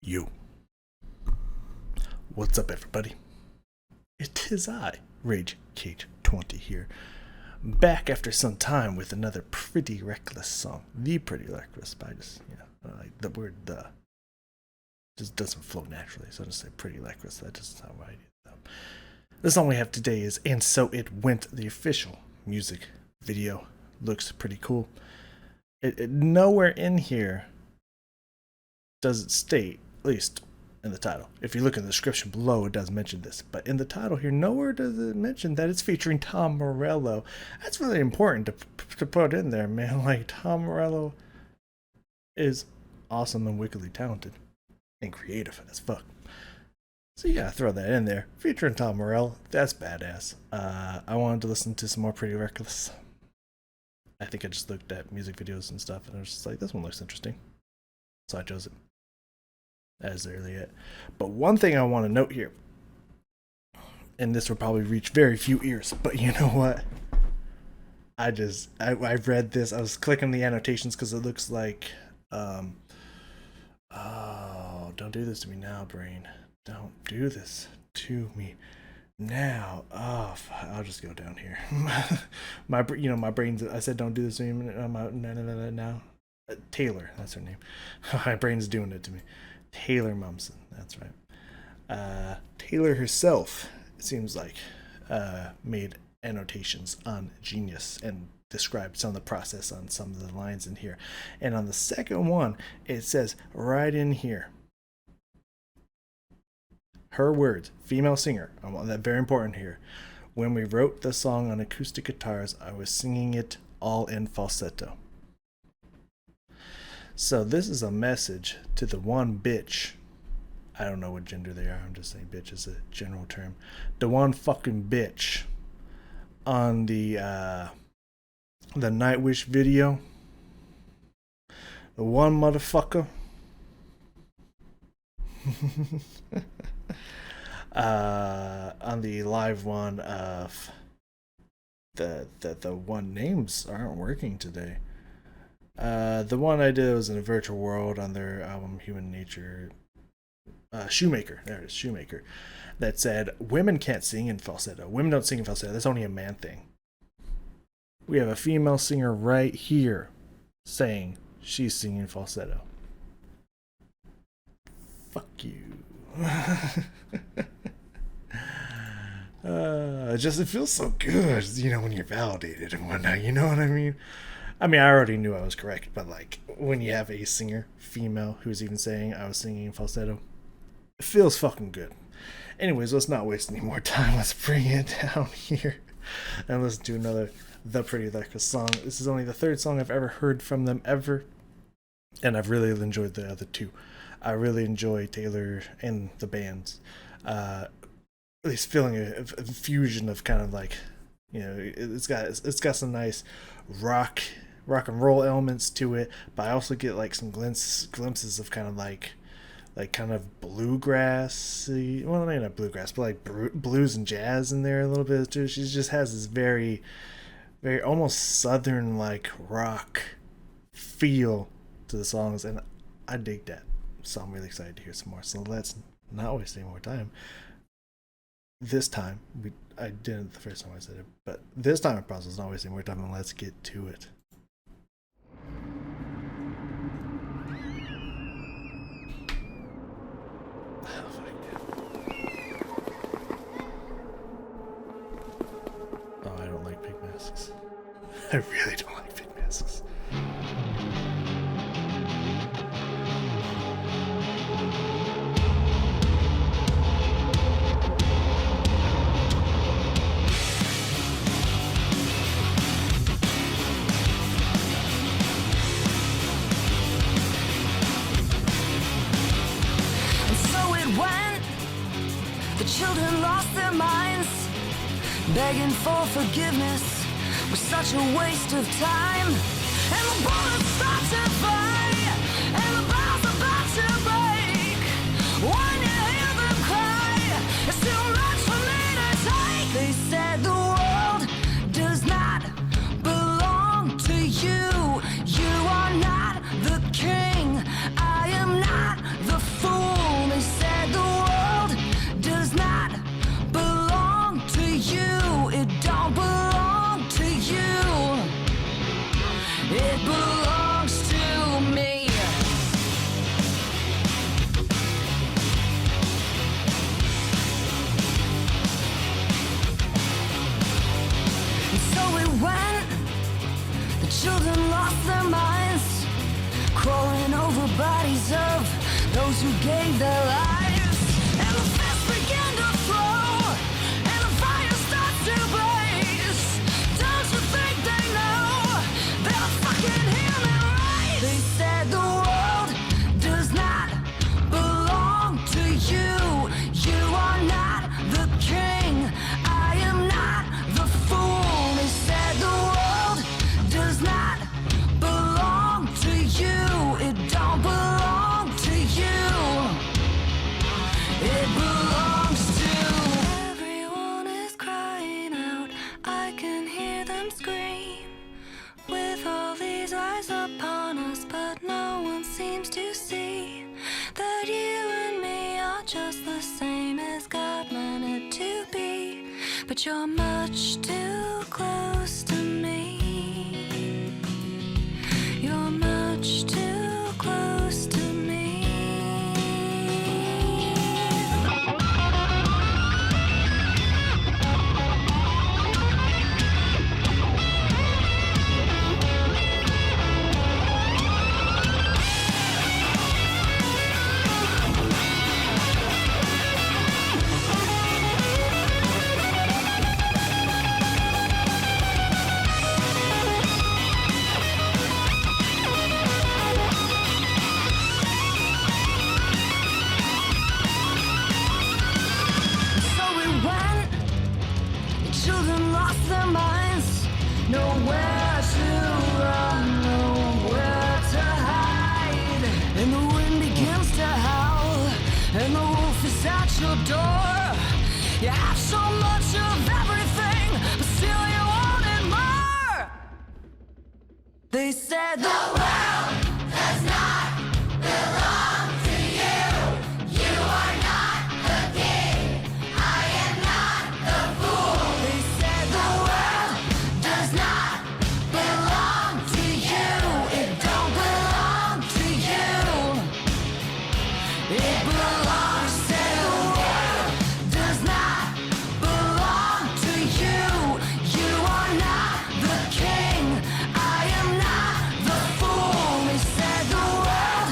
You. What's up, everybody? It is I, Rage Cage 20 here, back after some time with another Pretty Reckless song. The Pretty Reckless, but I just, like the word "the" just doesn't flow naturally, so I just say Pretty Reckless. That just how I do it. The song we have today is "And So It Went." The official music video looks pretty cool. It nowhere in here does it state, at least in the title. If you look in the description below, it does mention this. But in the title here, nowhere does it mention that it's featuring Tom Morello. That's really important to put in there, man. Like, Tom Morello is awesome and wickedly talented and creative as fuck. So yeah, throw that in there. Featuring Tom Morello, that's badass. I wanted to listen to some more Pretty Reckless. I think I just looked at music videos and stuff, and I was just like, this one looks interesting. So I chose it. That's really it. But one thing I want to note here, and this will probably reach very few ears, but you know what? I read this. I was clicking the annotations because it looks like, oh, don't do this to me now, brain. Don't do this to me now. Oh, I'll just go down here. my brain's. I said don't do this to me now. Taylor, that's her name. My brain's doing it to me. Taylor Momsen, that's right. Taylor herself, it seems like, made annotations on Genius and described some of the process on some of the lines in here. And on the second one, it says right in here, her words, female singer, I want that very important here. When we wrote the song on acoustic guitars, I was singing it all in falsetto. So this is a message to the one bitch. I don't know what gender they are. I'm just saying bitch is a general term. The one fucking bitch on the Nightwish video. The one motherfucker. On the live one of the one names aren't working today. The one I did was in a virtual world on their album Human Nature. Shoemaker, there it is, Shoemaker, that said women can't sing in falsetto. Women don't sing in falsetto. That's only a man thing. We have a female singer right here saying she's singing falsetto. Fuck you. It feels so good, when you're validated and whatnot. You know what I mean? I already knew I was correct, but like when you have a singer, female, who's even saying I was singing in falsetto, it feels fucking good. Anyways, let's not waste any more time. Let's bring it down here and let's do another The Pretty Reckless song. This is only the third song I've ever heard from them ever, and I've really enjoyed the other two. I really enjoy Taylor and the band's, at least feeling a fusion of kind of like, it's got some nice rock and roll elements to it, but I also get like some glimpses of kind of like kind of bluegrassy, well, maybe not bluegrass, but like blues and jazz in there a little bit too. She just has this very, very almost southern like rock feel to the songs, and I dig that. So I'm really excited to hear some more. So let's not waste any more time. This time, I didn't the first time I said it, but this time I promise it's not wasting more time, and let's get to it. Oh, I don't like pig masks. I really don't like pig masks. The children lost their minds, begging for forgiveness was such a waste of time. And the bullets start to fly, and the bombs about to break. When you hear them cry, it's too much for me to take. They said the world does not belong to you. You are not the king. I am not the fool. those who gave their lives. And the fists begin to flow, and the fire starts to blaze. Don't you think they know they'll fucking hear me right? They said the world does not belong to you. You are not the king. I am not the fool. They said the world does not belong to you. It don't belong to you. It belongs to everyone is crying out. I can hear them scream. With all these eyes upon us, but no one seems to see that you and me are just the same as God meant it to be. But you're much too close to me. You're much too close to me. So we went. Children lost their minds. Nowhere to run, nowhere to hide. And the wind begins to howl, and the wolf is at your door. You have so much of everything, but still you wanted more. They said the world does not belong to you. You are not the king. I am not the fool. They said the world does not belong to you. It don't belong to you. It belongs to the world. Does not belong to you. You are not the king. I am not the fool. They said the world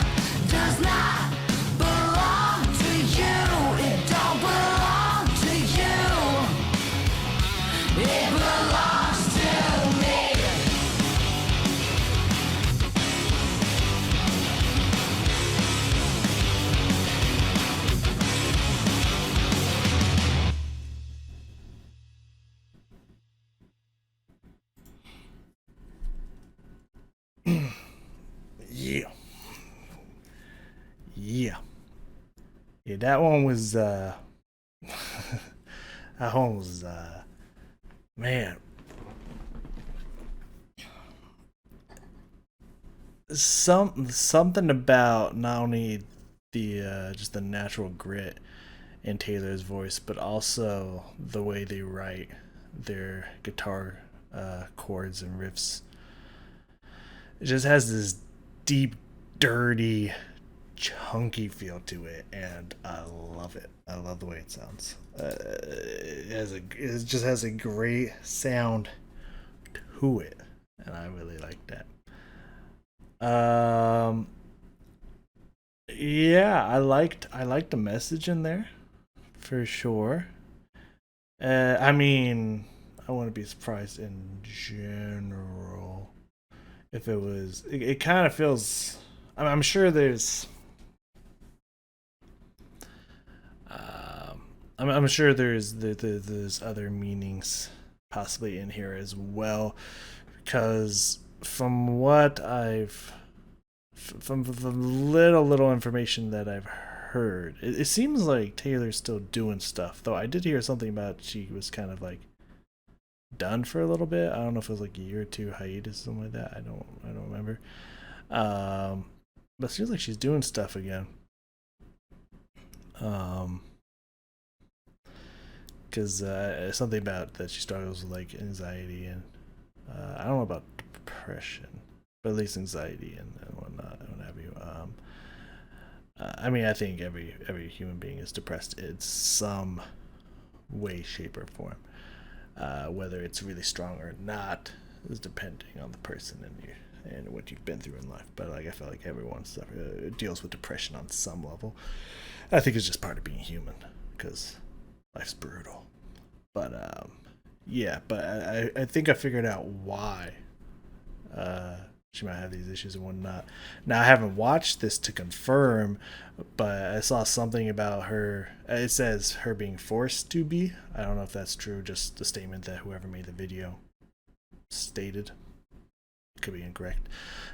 does not belong to you. It don't belong to you. It belongs to me. Yeah. Yeah. Yeah, that one was that one was man. Something about not only the just the natural grit in Taylor's voice, but also the way they write their guitar chords and riffs. It just has this deep, dirty, chunky feel to it, and I love it. I love the way it sounds. It just has a great sound to it, and I really like that. Yeah, I liked the message in there for sure. I mean, I wouldn't be surprised in general if it was. It kind of feels. I'm sure there's. I'm sure there's other meanings possibly in here as well, because from what from the little information that I've heard, it seems like Taylor's still doing stuff. Though I did hear something about she was kind of like done for a little bit. I don't know if it was like a year or two hiatus, something like that. I don't remember. But it seems like she's doing stuff again. Because something about that she struggles with like anxiety and I don't know about depression, but at least anxiety and whatnot and what have you. I mean, I think every human being is depressed in some way, shape, or form. Whether it's really strong or not is depending on the person and what you've been through in life. But like I feel like everyone deals with depression on some level. I think it's just part of being human because life's brutal. But yeah, but I think I figured out why she might have these issues and whatnot. Now I haven't watched this to confirm, but I saw something about her. It says her being forced to be. I don't know if that's true. Just the statement that whoever made the video stated. Could be incorrect,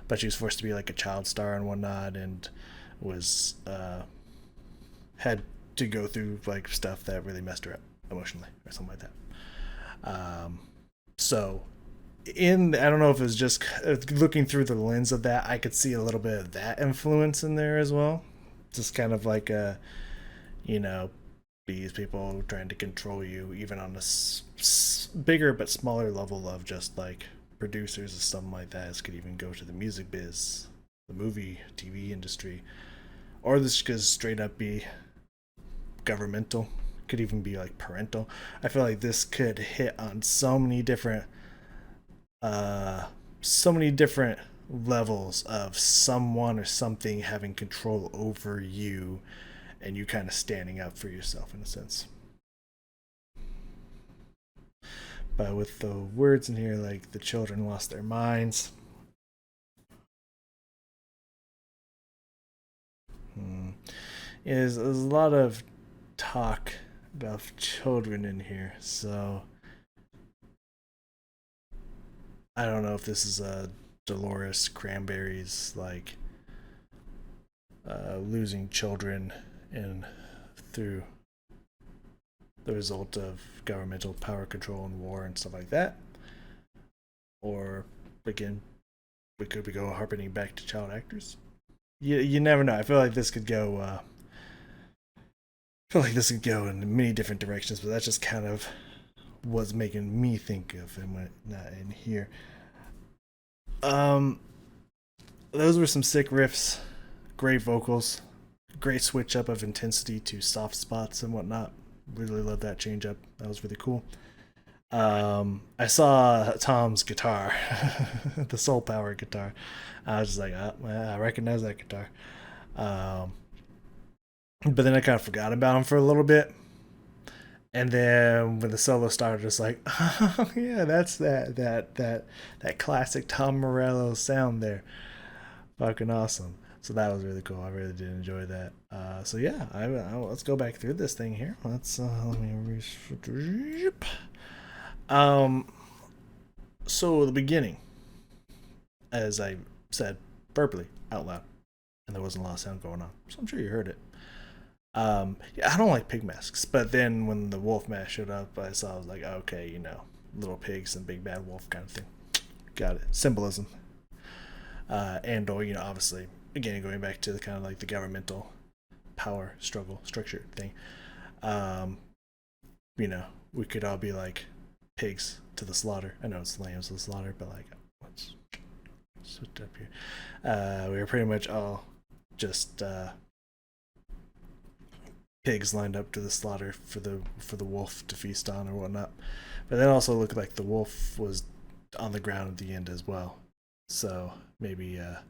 but she was forced to be like a child star and whatnot, and was had to go through like stuff that really messed her up emotionally or something like that. So I don't know if it was just looking through the lens of that, I could see a little bit of that influence in there as well. Just kind of like these people trying to control you, even on a bigger but smaller level of just like producers or something like that. This could even go to the music biz, the movie, TV industry, or this could straight up be governmental. Could even be like parental. I feel like this could hit on so many different levels of someone or something having control over you, and you kind of standing up for yourself in a sense. But with the words in here, like the children lost their minds. There's a lot of talk about children in here, so I don't know if this is a Dolores Cranberries like losing children in through the result of governmental power control and war and stuff like that, or again, we could be going harping back to child actors. You never know. I feel like this could go. In many different directions, but that's just kind of what's making me think of and what not in here. Those were some sick riffs, great vocals, great switch up of intensity to soft spots and whatnot. Really love that change up. That was really cool. I saw Tom's guitar, the Soul Power guitar. I was just like, I recognize that guitar. But then I kind of forgot about him for a little bit. And then when the solo started, it's like, oh yeah, that's that classic Tom Morello sound there. Fucking awesome. So that was really cool. I really did enjoy that. So yeah, let's go back through this thing here. Let me so the beginning, as I said verbally out loud, and there wasn't a lot of sound going on, so I'm sure you heard it. Yeah, I don't like pig masks, but then when the wolf mask showed up, I was like, okay, little pigs and big bad wolf kind of thing. Got it. Symbolism. And or obviously, again, going back to the kind of like the governmental power struggle structure thing. We could all be like pigs to the slaughter. I know it's lambs to the slaughter, but like, let's switch up here. We were pretty much all just pigs lined up to the slaughter for the wolf to feast on or whatnot. But that also looked like the wolf was on the ground at the end as well. So maybe a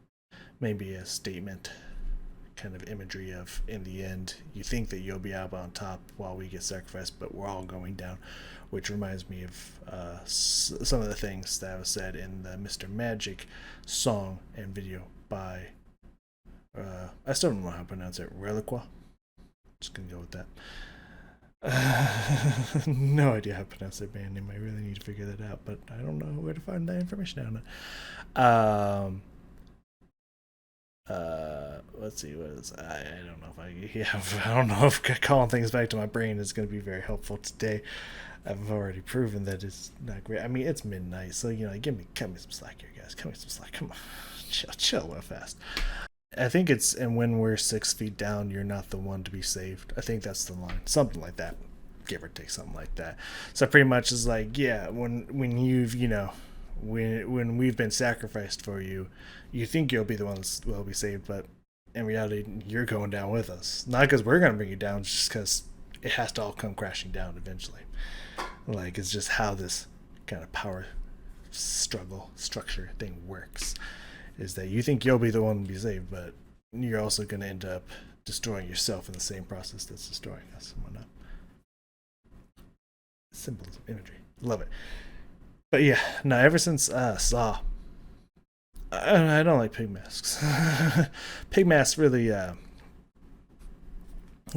statement, kind of imagery of, in the end, you think that you'll be up on top while we get sacrificed, but we're all going down, which reminds me of some of the things that was said in the Mr. Magic song and video by, I still don't know how to pronounce it, Reliqua. Just gonna go with that. No idea how to pronounce their band name. I really need to figure that out, but I don't know where to find that information out. Let's see, what is I don't know if I don't know if calling things back to my brain is going to be very helpful today. I've already proven that it's not great. I mean, it's midnight, so cut me some slack here, guys. Cut me some slack. Come on, chill real fast. I think it's, and when we're 6 feet down, you're not the one to be saved. I think that's the line, something like that, give or take, something like that. So pretty much is like, yeah, when you've when we've been sacrificed for you, you think you'll be the one that will be saved, but in reality, you're going down with us. Not because we're going to bring you down, just because it has to all come crashing down eventually. Like, it's just how this kind of power struggle structure thing works. is that you think you'll be the one to be saved, but you're also going to end up destroying yourself in the same process that's destroying us and whatnot. Symbolism, imagery, love it. But yeah, no, ever since Saw, I don't like pig masks. Pig masks really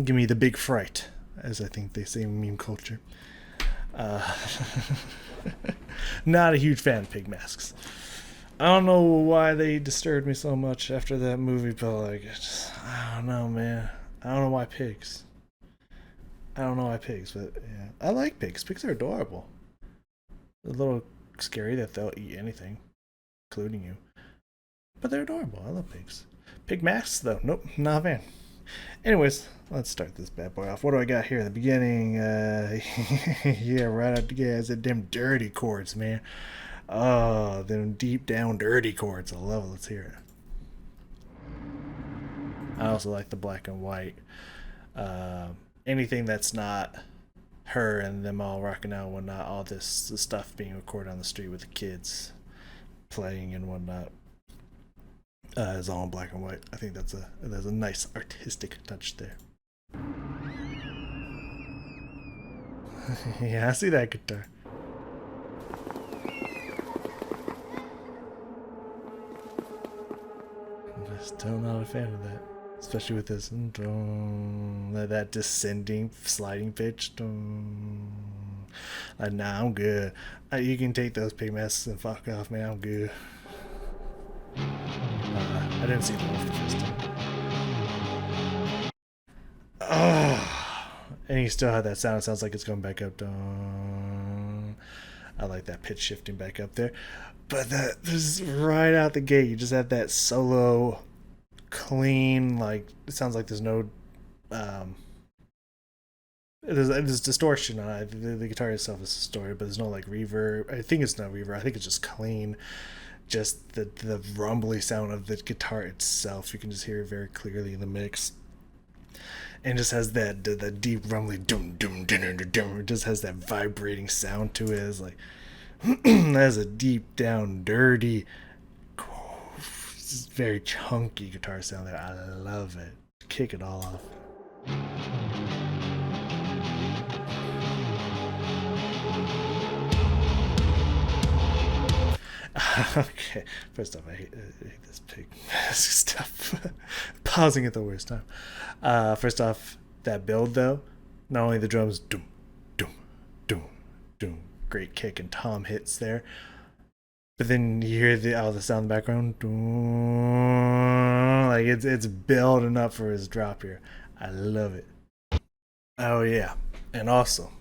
give me the big fright, as I think they say in meme culture. Not a huge fan of pig masks. I don't know why they disturbed me so much after that movie, but like, I don't know, man. I don't know why pigs. I don't know why pigs, but yeah, I like pigs. Pigs are adorable. A little scary that they'll eat anything, including you. But they're adorable. I love pigs. Pig masks, though, nope, not a fan. Anyways, let's start this bad boy off. What do I got here at the beginning? Yeah, right out the gas. Them dirty chords, man. Oh, them deep down dirty chords. I love it. Let's hear it. I also like the black and white. Anything that's not her and them all rocking out and whatnot, all this stuff being recorded on the street with the kids playing and whatnot, is all in black and white. I think that's a nice artistic touch there. Yeah, I see that guitar. I'm just still not a fan of that. Especially with this that descending sliding pitch. Nah, I'm good. You can take those pig masks and fuck off, man. I'm good. I didn't see the wolf the first time. Oh, and you still have that sound. It sounds like it's going back up. I like that pitch shifting back up there. But this right out the gate, you just have that solo, clean, like, it sounds like there's no there's distortion on it. The guitar itself is distorted, but there's no like reverb. I think it's not reverb. I think it's just clean. Just the rumbly sound of the guitar itself. You can just hear it very clearly in the mix. And just has that the deep rumbly dum dum dum dum dum. It just has that vibrating sound to it. It's like that's a deep down dirty, very chunky guitar sound there. I love it. Kick it all off. Okay, first off, I hate this pig mask stuff. Pausing at the worst time. First off, that build though, not only the drums, doom, doom, doom, doom, great kick and tom hits there, but then you hear the sound in the background, doom, like it's building up for his drop here. I love it. Oh yeah, and also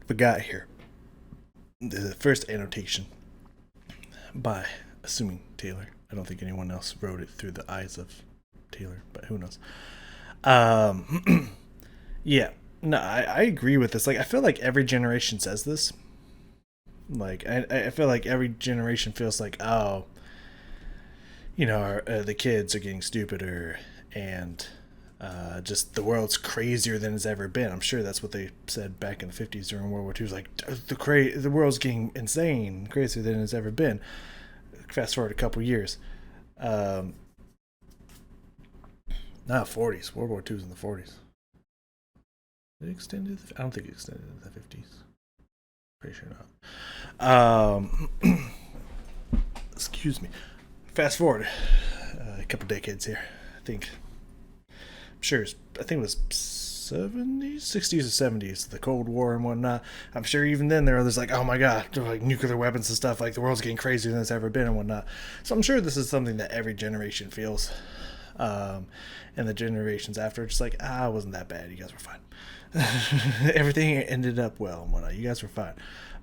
forgot here the first annotation by assuming Taylor. I don't think anyone else wrote it through the eyes of Taylor, but who knows. Yeah, no, I agree with this. Like, I feel like every generation says this. Like, I feel like every generation feels like, oh, you know, the kids are getting stupider and just the world's crazier than it's ever been. I'm sure that's what they said back in the 50s during World War II. It was like, the world's getting insane, crazier than it's ever been. Fast forward a couple years. Not 40s. World War II's in the 40s. Did it extend to I don't think it extended to the 50s. Pretty sure not. Excuse me. Fast forward a couple decades here. I think I think it was 70s, 60s or 70s, the Cold War and whatnot. I'm sure even then there were others like, oh my god, like nuclear weapons and stuff, like the world's getting crazier than it's ever been and whatnot. So I'm sure this is something that every generation feels. And the generations after, just like, it wasn't that bad, you guys were fine. Everything ended up well and whatnot, you guys were fine.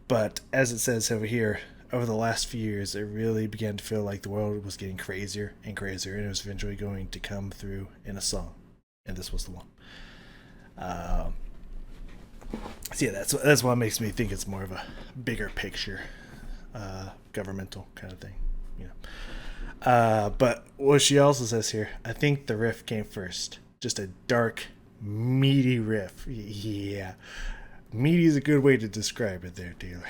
But as it says over here, over the last few years, it really began to feel like the world was getting crazier and crazier, and it was eventually going to come through in a song. And this was the one. So yeah, that's what makes me think it's more of a bigger picture, governmental kind of thing, you know. But what she also says here, I think the riff came first. Just a dark, meaty riff. Yeah, meaty is a good way to describe it there, Taylor.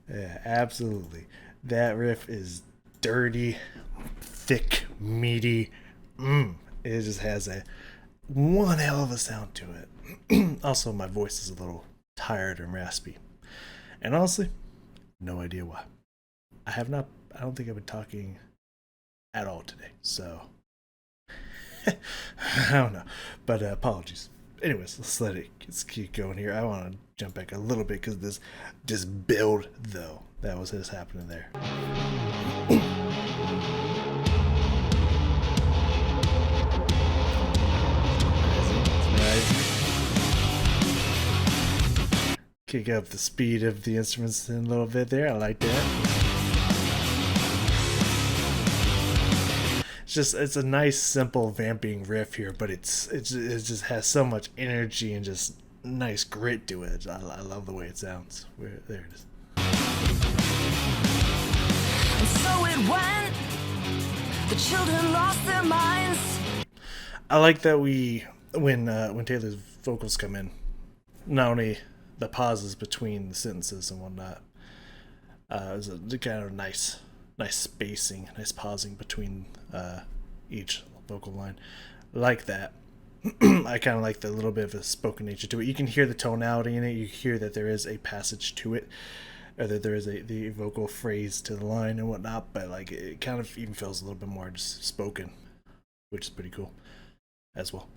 Yeah, absolutely. That riff is dirty, thick, meaty. It just has a one hell of a sound to it. Also, my voice is a little tired and raspy. And honestly, no idea why. I don't think I've been talking at all today. So, I don't know. But apologies. Anyways, let's keep going here. I want to jump back a little bit because this build, though, that was just happening there. Kick up the speed of the instruments in a little bit there. I like that. It's a nice simple vamping riff here, but it just has so much energy and just nice grit to it. I love the way it sounds. There it is. And so it went. The children lost their minds. I like that when Taylor's vocals come in, not only the pauses between the sentences and whatnot, is a kind of nice spacing, nice pausing between each vocal line. Like that. I kind of like the little bit of a spoken nature to it. You can hear the tonality in it. You hear that there is a passage to it, or that there is the vocal phrase to the line and whatnot. But like it kind of even feels a little bit more just spoken, which is pretty cool as well.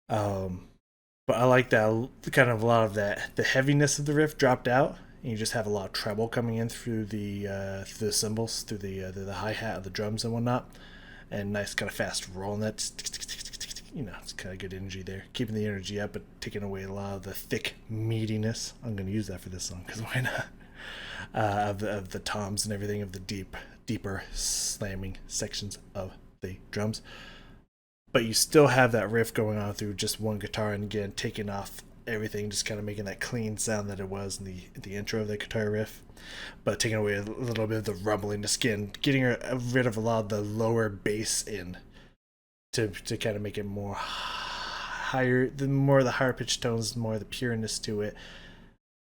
But I like that kind of a lot of that the heaviness of the riff dropped out, and you just have a lot of treble coming in through the cymbals, through the hi-hat of the drums and whatnot, and nice kind of fast roll, and that's, you know, it's kind of good energy there, keeping the energy up but taking away a lot of the thick meatiness. I'm going to use that for this song because why not? Of the toms and everything, of the deeper slamming sections of the drums. But you still have that riff going on through just one guitar, and again taking off everything, just kind of making that clean sound that it was in the intro of the guitar riff, but taking away a little bit of the rumbling, just getting rid of a lot of the lower bass in to kind of make it more higher, the higher pitched tones, more of the pureness to it,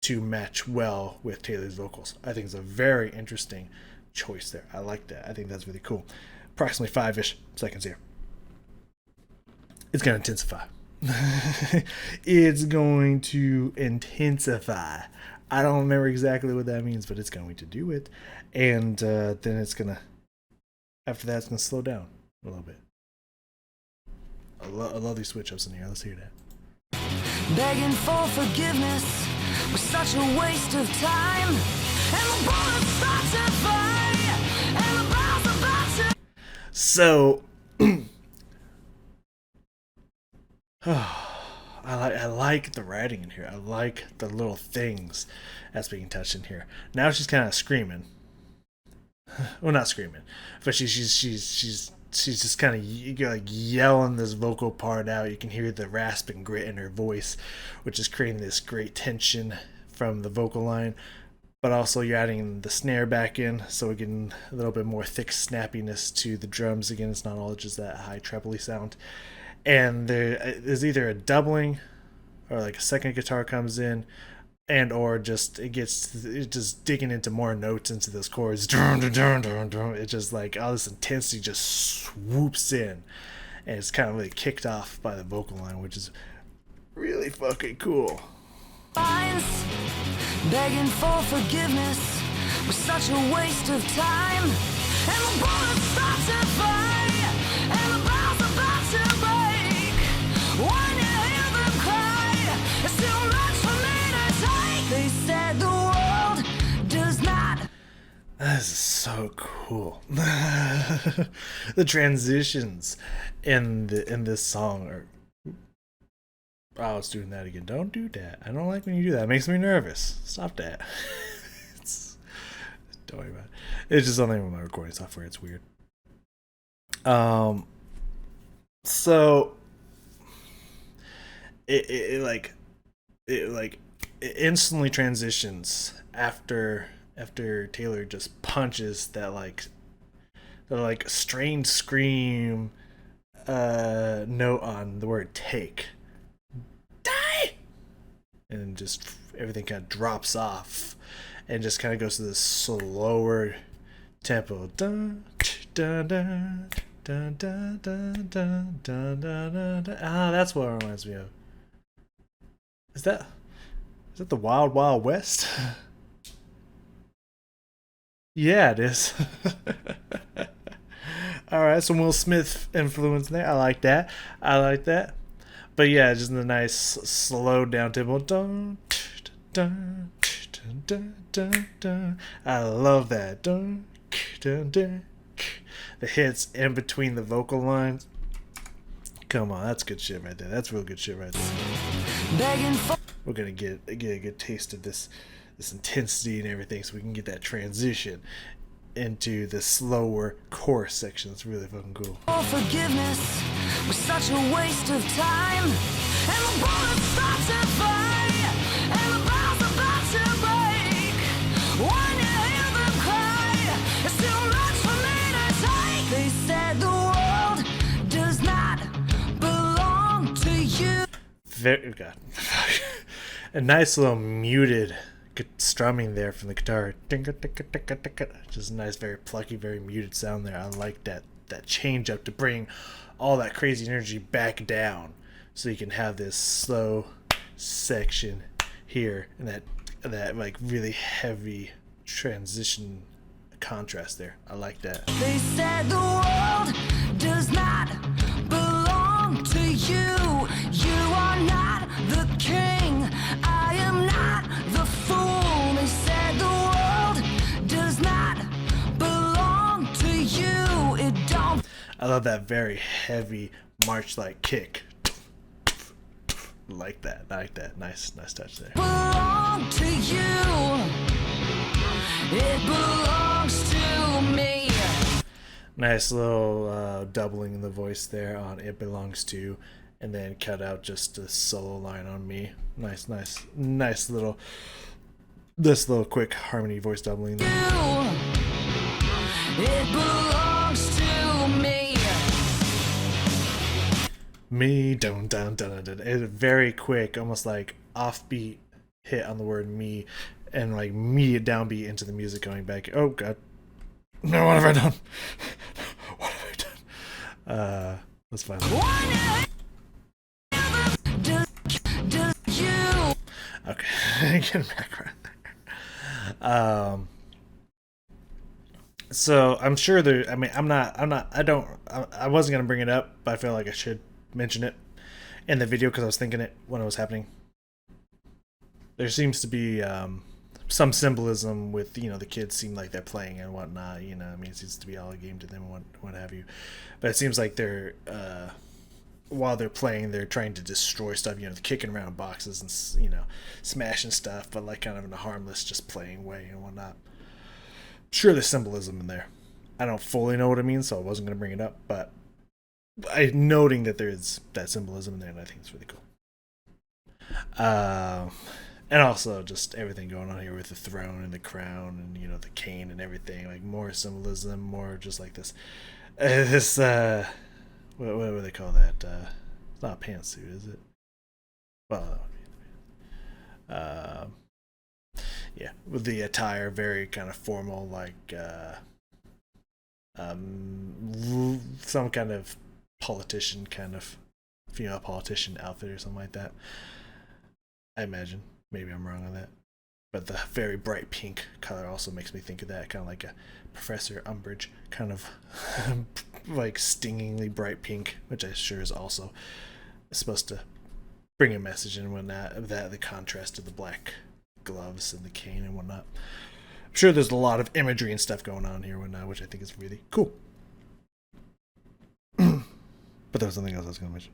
to match well with Taylor's vocals. I think it's a very interesting choice there. I like that. I think that's really cool. Approximately 5-ish seconds here. It's going to intensify. It's going to intensify. I don't remember exactly what that means, but it's going to do it. And then it's going to, after that, it's going to slow down a little bit. I love these switch ups in here. Let's hear that. Begging for forgiveness was such a waste of time. And the bullets start to fly. And the bell's about to... So... I like the writing in here. I like the little things that's being touched in here. Now she's kind of screaming. Well, not screaming, but she's just kind of like yelling this vocal part out. You can hear the rasp and grit in her voice, which is creating this great tension from the vocal line. But also you're adding the snare back in, so we're getting a little bit more thick snappiness to the drums. Again, it's not all just that high trebly sound. And there's either a doubling or like a second guitar comes in, and or just it's just digging into more notes into those chords. It's just like all this intensity just swoops in, and it's kind of really kicked off by the vocal line, which is really fucking cool. Begging for forgiveness was such a waste of time. And the bullets start to fly. And the bell's about to break. When you hear them cry, it's too much for me to take. They said the world does not. This is so cool. The transitions in this song are... I was doing that again. Don't do that. I don't like when you do that. It makes me nervous. Stop that. Don't worry about it. It's just something with my recording software. It's weird. So it instantly transitions after Taylor just punches that strained scream note on the word take. Die! And just everything kind of drops off, and just kind of goes to this slower tempo. Dun, dun, dun, dun, dun, dun, dun, dun, dun, dun. Ah, that's what it reminds me of. Is that the Wild Wild West? Yeah, it is. All right, some Will Smith influence there. I like that. But yeah, just the nice slowed down tempo. Dun, dun, dun, dun, dun, dun. I love that. Dun, dun, dun. The hits in between the vocal lines. Come on, that's good shit right there. That's real good shit right there. We're gonna get a good taste of this intensity and everything, so we can get that transition into the slower chorus section. It's really fucking cool. Forgiveness was such a waste of time, and the bullets start to fly, and the bombs about to break. When you hear them cry, it's too much for me to take. They said the world does not belong to you. Very God. A nice little muted strumming there from the guitar. Just a nice, very plucky, very muted sound there. I like that change up to bring all that crazy energy back down, so you can have this slow section here and that like really heavy transition contrast there. I like that. They said the world does not belong to you. You are not the king. I am not the fool. They said the world does not belong to you. It don't. I love that very heavy march-like kick. Like that. Nice touch there. Belong to you. It belongs to me. Nice little doubling the voice there on "It Belongs To," and then cut out just a solo line on "Me." Nice little quick harmony voice doubling there. It belongs to me. Me, dun dun dun dun. It's a very quick, almost like offbeat hit on the word "me," and like immediate downbeat into the music going back. Oh god. No, what have I done? What have I done? Let's find out. Okay, get back right there. So I'm sure there. I mean, I wasn't gonna bring it up, but I feel like I should mention it in the video because I was thinking it when it was happening. There seems to be some symbolism with, the kids seem like they're playing and whatnot, I mean, it seems to be all a game to them and what have you, but it seems like they're while they're playing, they're trying to destroy stuff, they're kicking around boxes and smashing stuff, but like kind of in a harmless, just playing way and whatnot. Sure, there's symbolism in there. I don't fully know what it means, so I wasn't going to bring it up, but I'm noting that there's that symbolism in there, and I think it's really cool. And also just everything going on here with the throne and the crown and the cane and everything, like more symbolism, more just like this what do they call that? It's not a pantsuit, is it? Well, yeah, with the attire very kind of formal, like some kind of politician, kind of female politician outfit or something like that, I imagine. Maybe I'm wrong on that. But the very bright pink color also makes me think of that, kind of like a Professor Umbridge, kind of like stingingly bright pink, which I'm sure is also supposed to bring a message and whatnot, that the contrast to the black gloves and the cane and whatnot. I'm sure there's a lot of imagery and stuff going on here and whatnot, which I think is really cool. But there was something else I was going to mention.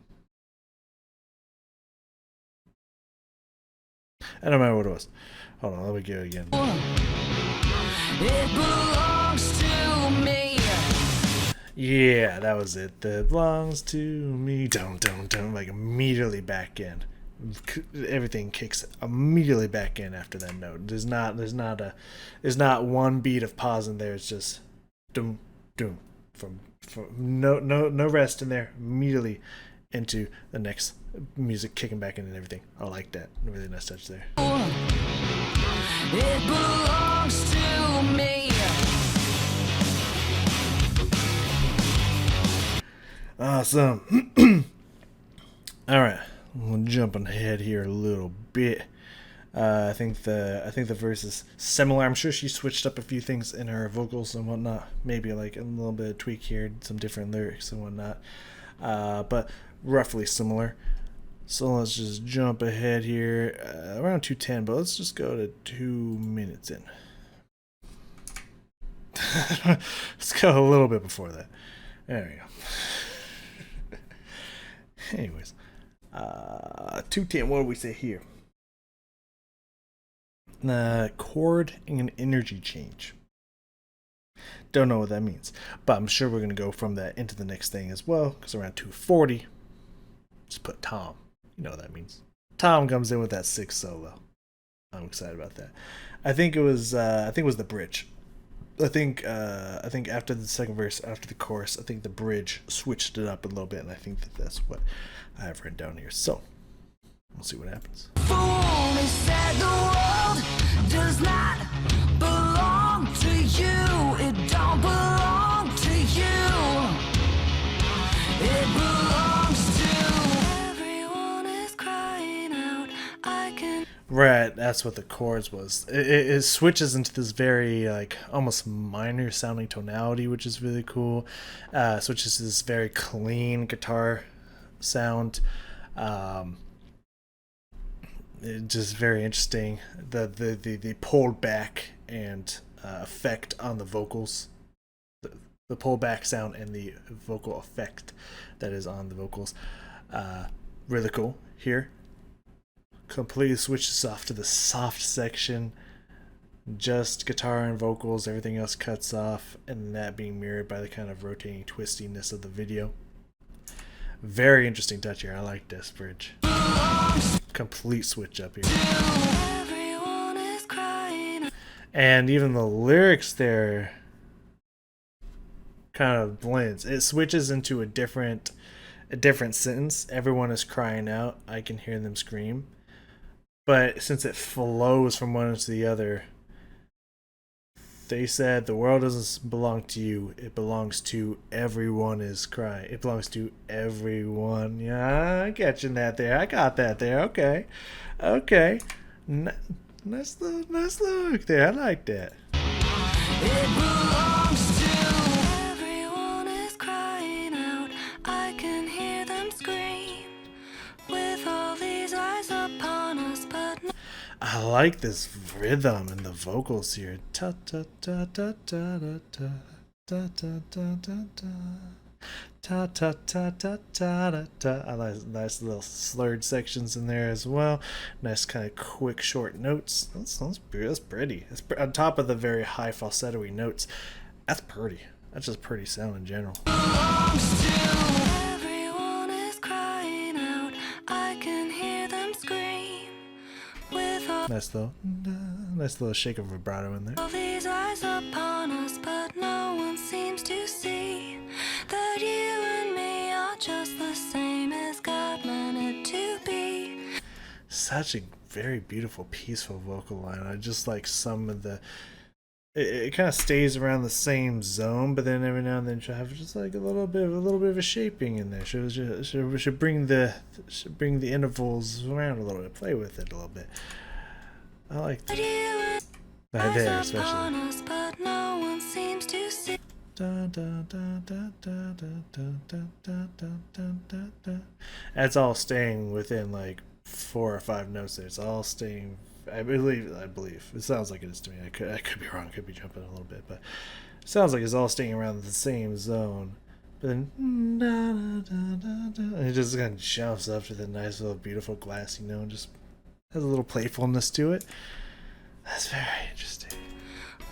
I don't remember what it was. Hold on, let me get it again. It belongs to me. Yeah, that was it. That belongs to me. Don't. Like immediately back in. Everything kicks immediately back in after that note. There's not one beat of pause in there. It's just doom. From no rest in there. Immediately into the next music kicking back in and everything. I like that. Really nice touch there. It belongs belongs to me. Awesome. All right, I'm jumping ahead here a little bit. I think the verse is similar. I'm sure she switched up a few things in her vocals and whatnot. Maybe like a little bit of tweak here, some different lyrics and whatnot. But roughly similar. So let's just jump ahead here, around 2:10. But let's just go to 2 minutes in. Let's go a little bit before that. There we go. Anyways, 2:10. What do we say here? Chord and energy change. Don't know what that means, but I'm sure we're gonna go from that into the next thing as well. Because around 2:40, just put Tom. You know what that means. Tom comes in with that 6 solo. I'm excited about that. I think it was the bridge. I think after the second verse, after the chorus, I think the bridge switched it up a little bit, and I think that's what I have written down here. So we'll see what happens. Fool me said the world does not belong to you. It don't belong to you. It belongs to everyone is crying out. I can. Right, that's what the chords was. It switches into this very like almost minor sounding tonality, which is really cool. Switches to this very clean guitar sound. Just very interesting. The pulled back and effect on the vocals, the pulled back sound and the vocal effect that is on the vocals, really cool here. Completely switches off to the soft section, just guitar and vocals, everything else cuts off, and that being mirrored by the kind of rotating twistiness of the video. Very interesting touch here. I like this bridge. Complete switch up here. Everyone is crying. And even the lyrics there kind of blends. It switches into a different sentence. Everyone is crying out. I can hear them scream. But since it flows from one to the other, they said the world doesn't belong to you. It belongs to everyone is crying. It belongs to everyone. Yeah, I got you that there. I got that there. Okay. Nice look there. I like that. It belongs to everyone is crying out. I can hear them scream with all these eyes upon us, but no. I like this rhythm and the vocals here. Ta ta ta ta ta ta ta ta ta ta ta ta ta ta ta ta ta. I like nice little slurred sections in there as well. Nice kind of quick short notes. That's pretty. It's on top of the very high falsetto-y notes. That's pretty. That's just pretty sound in general. Everyone is crying out. I can hear them scream with all Nice little shake of vibrato in there. these eyes upon us, but no one seems to see that you and me are just the same as God meant it to be. Such a very beautiful, peaceful vocal line. I just like some of the. It kind of stays around the same zone, but then every now and then she'll have just like a little bit of a shaping in there. Should bring the intervals around a little bit, play with it a little bit. I like But you and that there eyes upon especially. us, but no one seems to see. That's all staying within like 4 or 5 notes there. It's all staying. I believe. It sounds like it is to me. I could be wrong. I could be jumping a little bit, but it sounds like it's all staying around the same zone. But then, and it just kind of jumps up to the nice little beautiful glassy note. Just has a little playfulness to it. That's very interesting.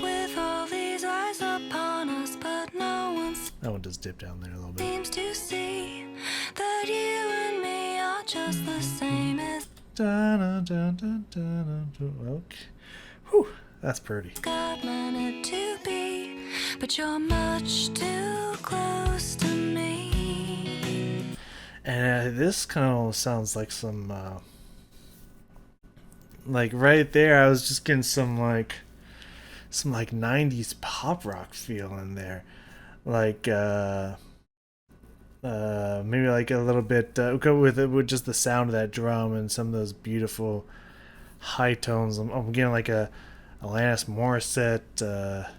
With all these eyes upon us, but no one That one does dip down there a little bit. seems to see that you and me are just the same as Okay. Whew, that's pretty. God meant it to be. But you're much too close to me. And this kind of sounds like some, like right there, I was just getting some some like 90s pop rock feel in there, like maybe like a little bit go with it with just the sound of that drum and some of those beautiful high tones. I'm getting like a Alanis Morissette,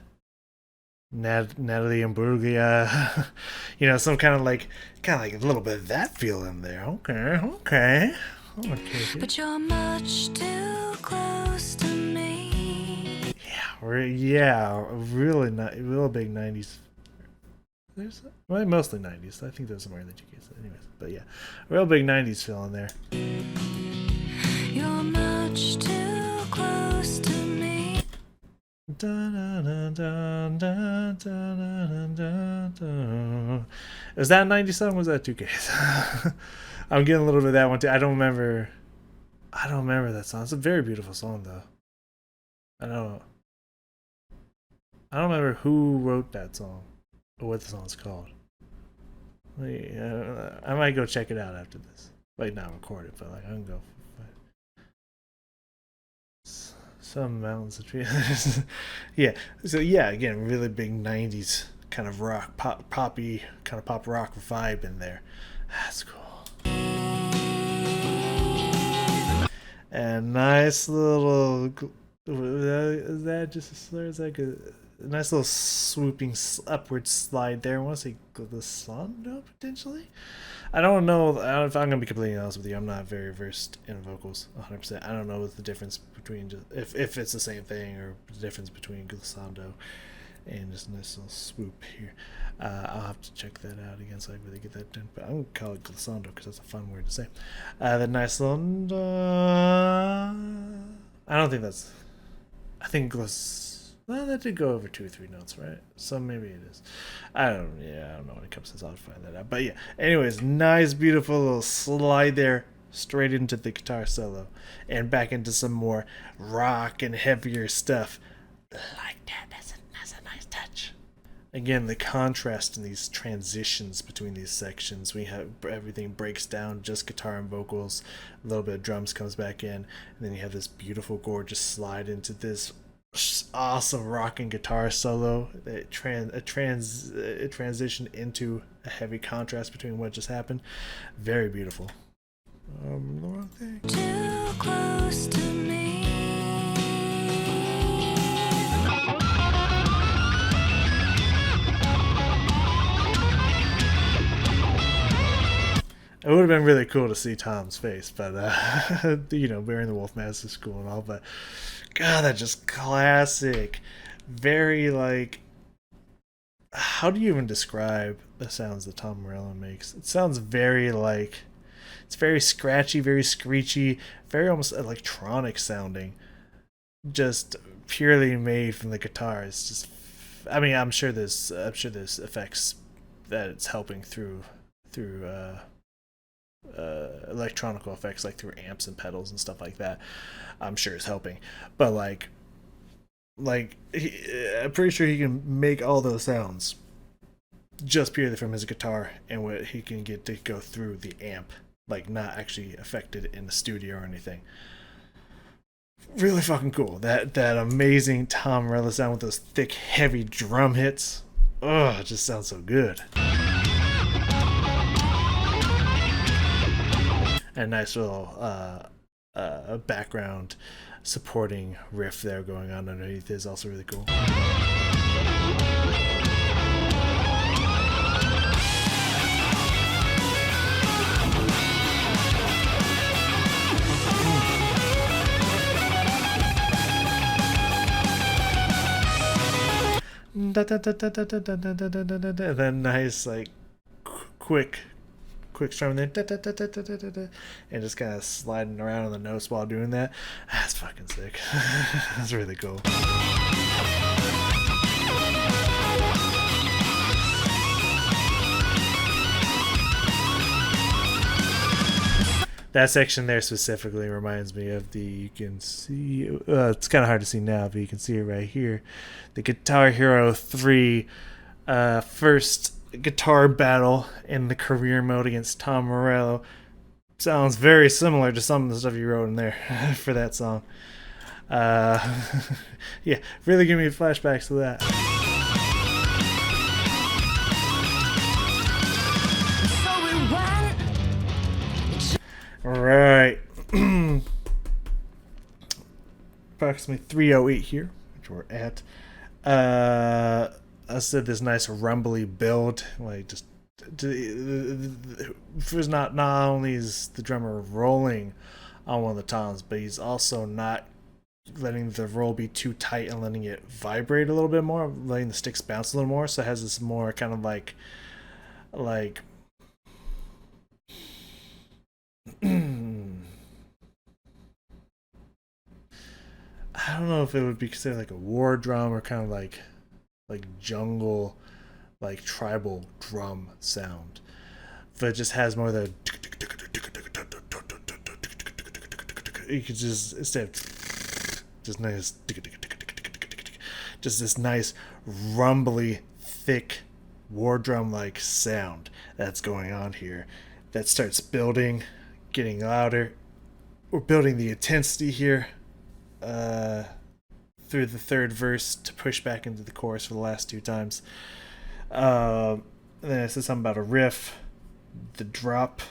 Natalie Imbruglia, you know, some kind of like a little bit of that feel in there. Okay. But you're much too close to me. Yeah, really not real big 90s. There's mostly 90s. I think there's some early 2Ks, anyways. But yeah, real big 90s feel in there. You're much too close to me. Is that a 90s song? Or was that 2Ks? I'm getting a little bit of that one too. I don't remember that song. It's a very beautiful song though. I don't remember who wrote that song or what the song's called. I might go check it out after this. Like not record it, but like I can go. Some mountains of trees. Yeah. So yeah, again, really big 90s kind of rock, poppy, kind of pop rock vibe in there. That's cool. And nice little. Is that just a slur? Is that a nice little swooping upward slide there? I want to say glissando potentially. I don't know if I'm gonna be completely honest with you. I'm not very versed in vocals 100%. I don't know what the difference between just if it's the same thing or the difference between glissando and just a nice little swoop here. I'll have to check that out again so I really get that done. But I'm gonna call it glissando because that's a fun word to say. The nice little. I don't think that's. I think well, that did go over 2 or 3 notes, right? So maybe it is. I don't know when it comes to this. I'll find that out. But yeah, anyways, nice, beautiful little slide there, straight into the guitar solo, and back into some more rock and heavier stuff. Like that. That's a nice touch. Again, the contrast in these transitions between these sections. We have everything breaks down, just guitar and vocals. A little bit of drums comes back in, and then you have this beautiful, gorgeous slide into this awesome rocking guitar solo. It transitioned into a heavy contrast between what just happened. Very beautiful. The wrong thing. Too close to me. It would have been really cool to see Tom's face, but you know, wearing the wolf mask is cool and all, but God, that's just classic. Very like, how do you even describe the sounds that Tom Morello makes? It sounds very like, it's very scratchy, very screechy, very almost electronic sounding. Just purely made from the guitar. It's just, I mean, I'm sure there's effects that it's helping through electronical effects like through amps and pedals and stuff like that. I'm sure is helping, but like I'm pretty sure he can make all those sounds just purely from his guitar and what he can get to go through the amp, like not actually affected in the studio or anything. Really fucking cool. That amazing Tom Morello sound with those thick, heavy drum hits. Oh, it just sounds so good. And nice little background supporting riff there going on underneath is also really cool. Then nice like quick strum and then and just kind of sliding around on the notes while doing that. That's fucking sick. That's really cool. That section there specifically reminds me of you can see, it's kind of hard to see now, but you can see it right here. The Guitar Hero 3 first guitar battle in the career mode against Tom Morello. Sounds very similar to some of the stuff you wrote in there for that song. Yeah, really give me flashbacks to that. So we went. Right. Approximately 3:08 here, which we're at. I said this nice rumbly build, like just was not only is the drummer rolling on one of the toms, but he's also not letting the roll be too tight and letting it vibrate a little bit more, letting the sticks bounce a little more. So it has this more kind of like I don't know if it would be considered like a war drum or kind of like jungle, like tribal drum sound, but it just has more of the. You could just instead of just nice, just this nice rumbly, thick war drum like sound that's going on here. That starts building, getting louder. We're building the intensity here. Through the third verse to push back into the chorus for the last two times. And then it says something about a riff, the drop.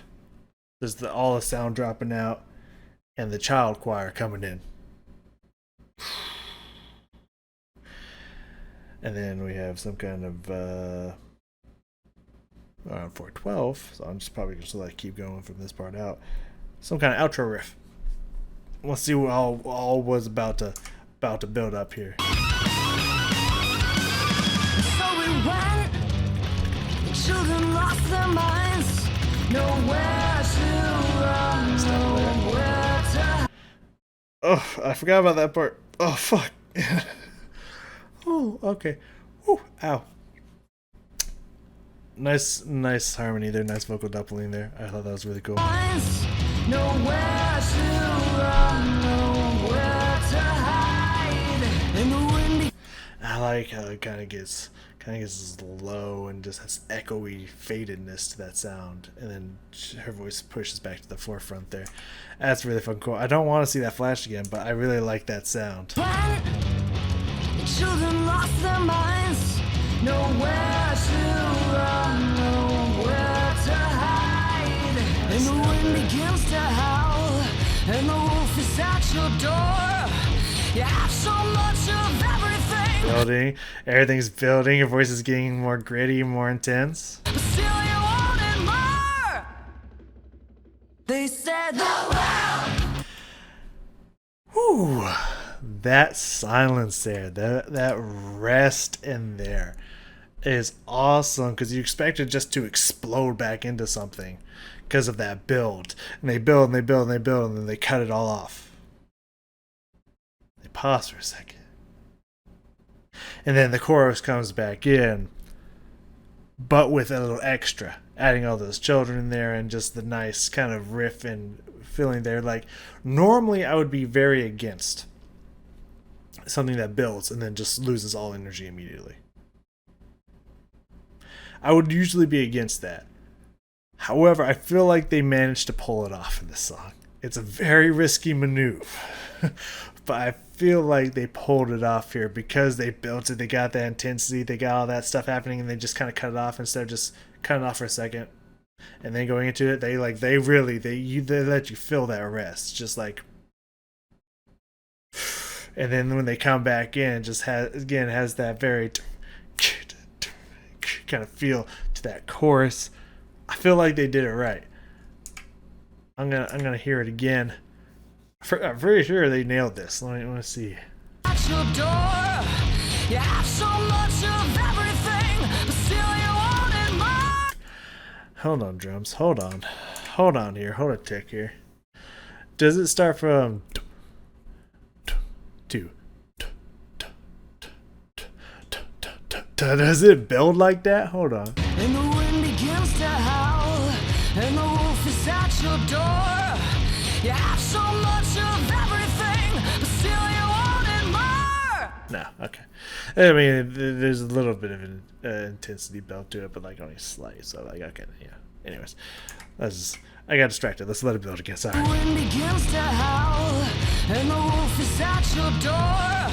There's all the sound dropping out, and the child choir coming in. And then we have some kind of around 412. So I'm just probably just let it keep going from this part out. Some kind of outro riff. Let's see what all was about to build up here. So we went. Children lost their minds. Nowhere to run. Nowhere to. Oh, I forgot about that part. Oh, fuck. Oh, okay. Whew, ow. Nice harmony there. Nice vocal doubling there. I thought that was really cool. Nowhere to run, nowhere to hide. In the windy. I like how it kind of gets low and just has echoey fadedness to that sound, and then her voice pushes back to the forefront there. That's really fun, cool. I don't want to see that flash again, but I really like that sound. Children lost their minds. Nowhere to run, nowhere to hide. And the wind begins to howl, and the wolf is at your door. You have so much of everything. Everything's building. Your voice is getting more gritty, more intense. But still you wanted more. They said the world. Whew. That silence there, that rest in there is awesome, because you expect it just to explode back into something because of that build. And they build and they build and they build, and then they cut it all off. They pause for a second. And then the chorus comes back in, but with a little extra, adding all those children in there and just the nice kind of riff and feeling there. Like, normally I would be very against something that builds and then just loses all energy immediately. I would usually be against that. However, I feel like they managed to pull it off in this song. It's a very risky maneuver, but I feel like they pulled it off here because they built it. They got that intensity, they got all that stuff happening, and they just kind of cut it off instead of just cutting it off for a second and then going into it. They let you feel that rest, just like. And then when they come back in, just has that very kind of feel to that chorus. I feel like they did it right. I'm gonna hear it again. I'm pretty sure they nailed this. Let me see. At your door, you have so much of everything, but still you wanted more. Hold on, drums. Hold on here. Hold a tick here. Does it start from two? Does it build like that? Hold on. And the wind begins to howl, and the wolf is at your door. You have so much of everything, but still you wanted more. No, okay. I mean, there's a little bit of an intensity built to it, but like only slight. So like, okay, yeah. Anyways, I got distracted. Let's let it build again. Sorry. Wind begins to howl, and the wolf is at your door.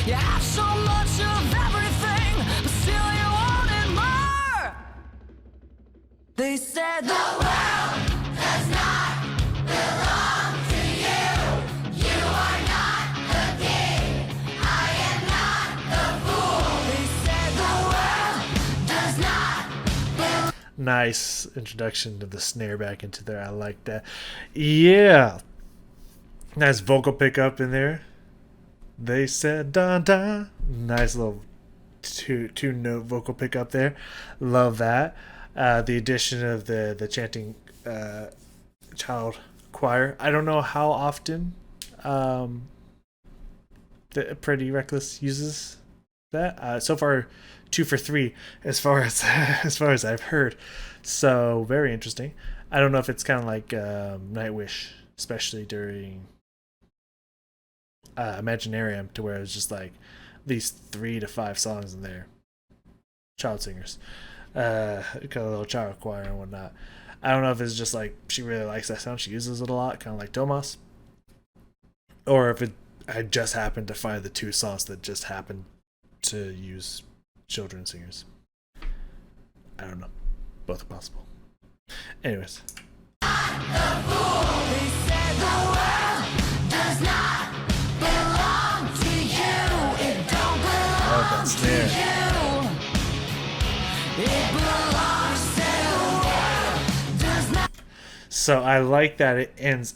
You have so much of everything, but still you wanted more. They said the world does not belong to you. You are not the king. I am not the fool. They said the world does not belong. Nice introduction of the snare back into there. I like that. Yeah. Nice vocal pickup in there. They said da da. Nice little two note vocal pickup there. Love that. The addition of the chanting child choir. I don't know how often the Pretty Reckless uses that. So far, 2 for 3 as far as I've heard. So very interesting. I don't know if it's kind of like Nightwish, especially during Imaginarium, to where it's just like these 3 to 5 songs in there, child singers, kind of little child choir and whatnot. I don't know if it's just like she really likes that sound, she uses it a lot, kind of like Tomas, or if I just happened to find the 2 songs that just happened to use children singers. I don't know. Both are possible. Anyways. They said the world does not belong to you. It don't belong to you. It belongs to the world. Does not. So I like that it's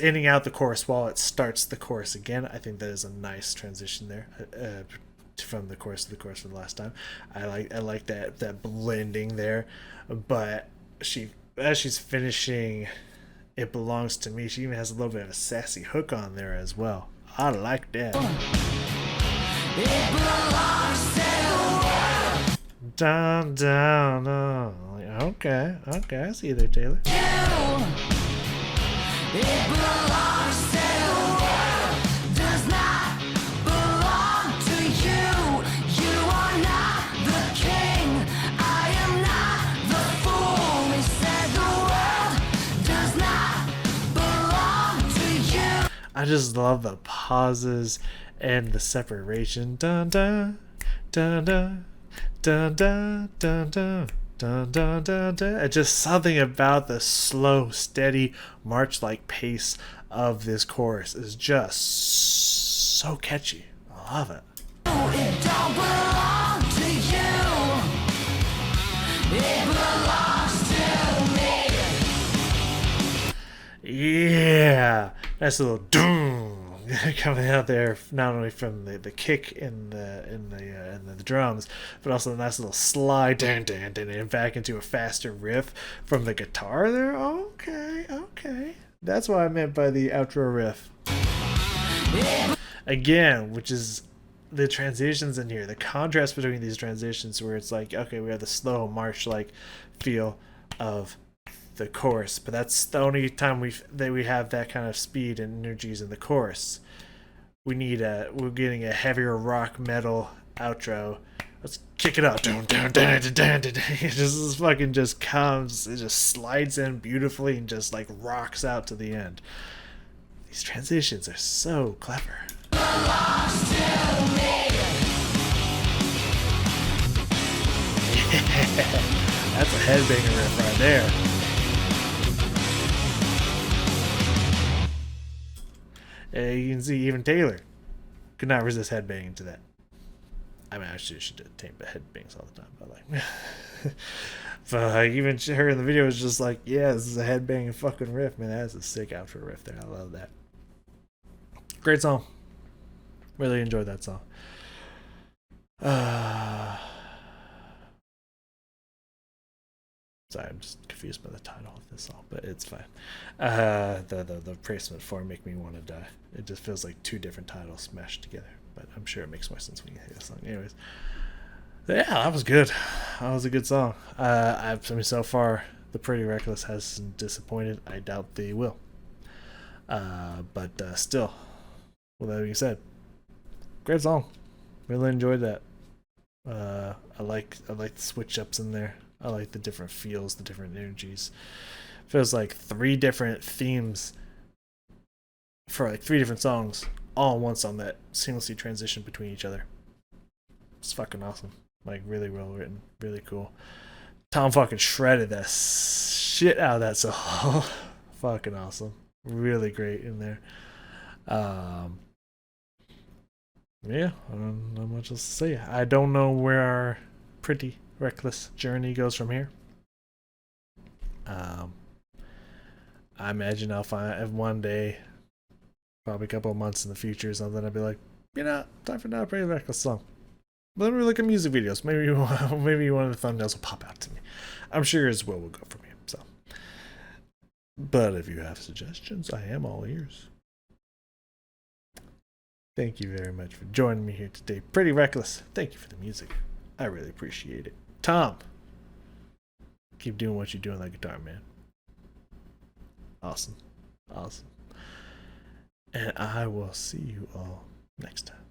ending out the chorus while it starts the chorus again. I think that is a nice transition there. From the chorus to the chorus for the last time. I like that blending there. But as she's finishing It Belongs to Me, she even has a little bit of a sassy hook on there as well. I like that. It belongs to the world. Down, down, okay, I see you there, Taylor. It belongs to the world. Does not belong to you. You are not the king. I am not the fool. They said the world does not belong to you. I just love the pauses and the separation. Dun dun dun dun dun dun dun dun. Dun, dun, dun, dun. It's just something about the slow, steady, march-like pace of this chorus is just so catchy. I love it. It don't belong to you. It belongs to me. Yeah, nice little doom coming out there, not only from the kick in the drums, but also a nice little slide dun, dun, dun, and back into a faster riff from the guitar there. Okay, that's what I meant by the outro riff. Again, which is the transitions in here, the contrast between these transitions, where it's like, okay, we have the slow march like feel of the chorus, but that's the only time we have that kind of speed and energies in the chorus. We're getting a heavier rock metal outro. Let's kick it up. It just fucking just comes, it just slides in beautifully and just like rocks out to the end. These transitions are so clever. Belongs to me. That's a headbanger riff right there. You can see even Taylor could not resist headbanging to that. I mean, actually, she did headbangs all the time, but like, but even her in the video was just like, yeah, this is a headbanging fucking riff, man. That's a sick outro riff there. I love that. Great song. Really enjoyed that song. Sorry, I'm just confused by the title of this song, but it's fine. The placement for Make Me Wanna Die. It just feels like 2 different titles smashed together, but I'm sure it makes more sense when you hear the song. Anyways, yeah, that was good. That was a good song. I mean, so far, the Pretty Reckless hasn't disappointed. I doubt they will. But still, with that being said, great song. Really enjoyed that. I like the switch ups in there. I like the different feels, the different energies. Feels like 3 different themes for like 3 different songs all at once on that seamlessly transition between each other. It's fucking awesome. Like really well written, really cool. Tom fucking shredded that shit out of that song. Fucking awesome. Really great in there. Yeah, I don't know much else to say. I don't know where our Pretty Reckless journey goes from here. I imagine I'll find one day, probably a couple of months in the future or something, I'll be like, time for another Pretty Reckless song. Let me look at music videos. Maybe one of the thumbnails will pop out to me. I'm sure as well will go from here. So, but if you have suggestions, I am all ears. Thank you very much for joining me here today. Pretty Reckless. Thank you for the music. I really appreciate it. Tom, keep doing what you do on that guitar, man. Awesome. And I will see you all next time.